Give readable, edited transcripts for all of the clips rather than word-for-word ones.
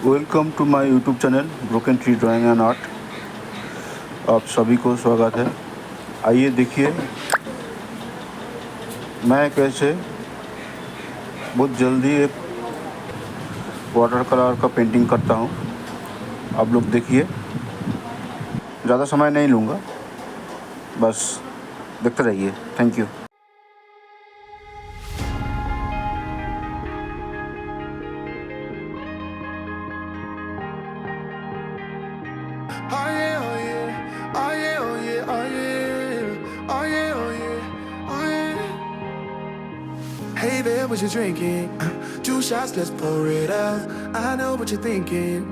Welcome to my YouTube channel broken tree drawing and art. आप सभी को स्वागत है। आइए देखिए मैं कैसे बहुत जल्दी एक वाटर कलर का पेंटिंग करता हूँ। आप लोग देखिए, ज़्यादा समय नहीं लूँगा, बस देखते रहिए। Thank you. Oh yeah, oh yeah, oh yeah, oh yeah, oh yeah, oh yeah, oh yeah, oh yeah. Hey there, what you drinking? 2 shots, let's pour it out. I know what you're thinking,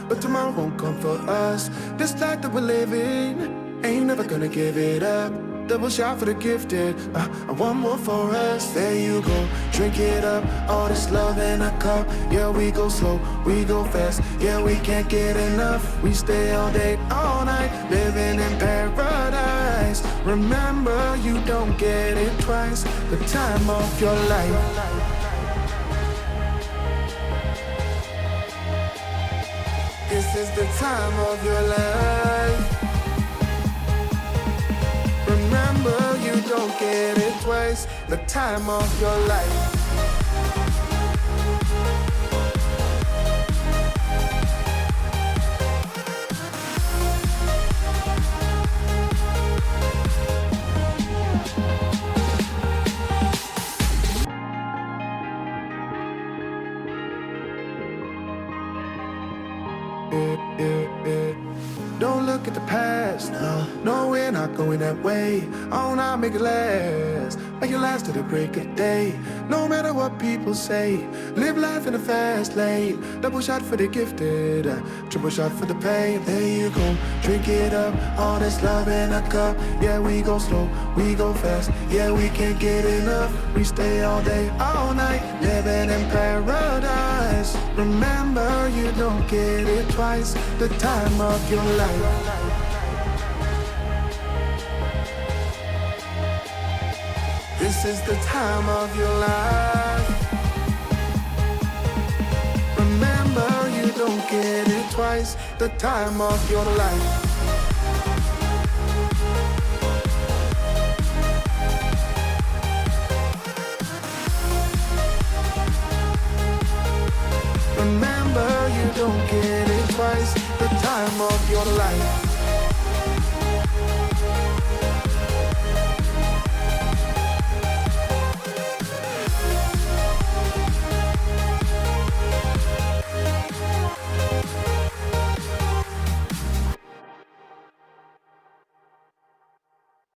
but tomorrow won't come for us. This life that we're living, ain't never gonna give it up. Double shot for the gifted, and one more for us. There you go, drink it up. All this love in a cup. Yeah, we go slow, we go fast. Yeah, we can't get enough. We stay all day, all night, living in paradise. Remember, you don't get it twice. The time of your life. This is the time of your life. Remember, you don't get it twice. The time of your life. Don't look at the past, no, we're not going that way. Oh, now make it last, make it last to the break of day. No matter what people say, live life in a fast lane. Double shot for the gifted, triple shot for the pain. There you go, drink it up, all this love in a cup. Yeah, we go slow, we go fast. Yeah, we can't get enough. We stay all day, all night, living in paradise. Remember, you don't get it twice. The time of your life. This is the time of your life. Remember, you don't get it twice. The time of your life. Remember, you don't get it twice. The time of your life.